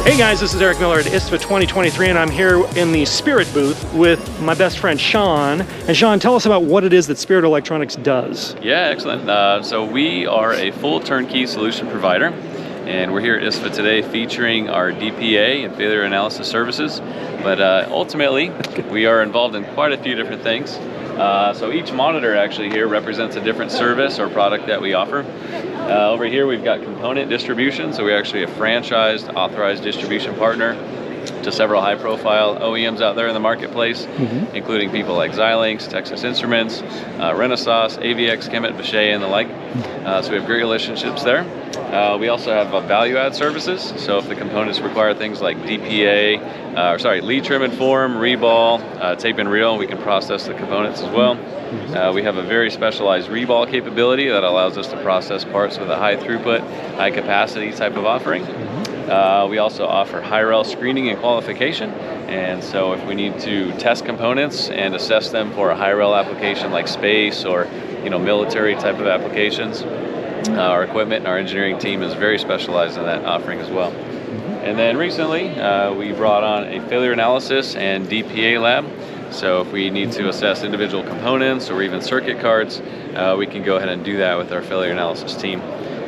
Hey guys, this is Eric Miller at ISTFA 2023, and I'm here in the Spirit booth with my best friend Sean. And Sean, tell us about what it is that Spirit Electronics does. Yeah, excellent. So we are a full turnkey solution provider, and we're here at ISTFA today featuring our DPA and failure analysis services. But ultimately, we are involved in quite a few different things. So each monitor actually here represents a different service or product that we offer. Over here we've got component distribution, so we're actually a franchised, authorized distribution partner to several high-profile OEMs out there in the marketplace, including people like Xilinx, Texas Instruments, Renesas, AVX, Kemet, Vishay, and the like. So we have great relationships there. We also have value-add services, so if the components require things like DPA, lead trim and form, reball, tape and reel, we can process the components as well. We have a very specialized reball capability that allows us to process parts with a high throughput, high capacity type of offering. We also offer high-rel screening and qualification, and so if we need to test components and assess them for a high-rel application like space or military type of applications, our equipment and our engineering team is very specialized in that offering as well. And then recently we brought on a failure analysis and DPA lab. So if we need to assess individual components or even circuit cards, we can go ahead and do that with our failure analysis team.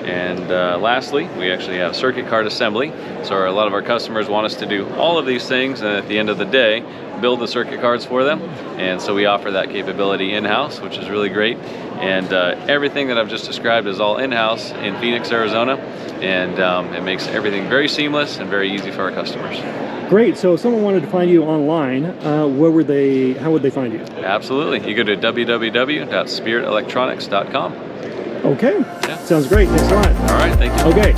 And lastly, we actually have circuit card assembly. So a lot of our customers want us to do all of these things, and at the end of the day, build the circuit cards for them. And so we offer that capability in-house, which is really great. And everything that I've just described is all in-house in Phoenix, Arizona. And it makes everything very seamless and very easy for our customers. Great. So if someone wanted to find you online, how would they find you? Absolutely. You go to www.spiritelectronics.com. Okay. Yeah. Sounds great. Thanks a lot. All right. Thank you. Okay.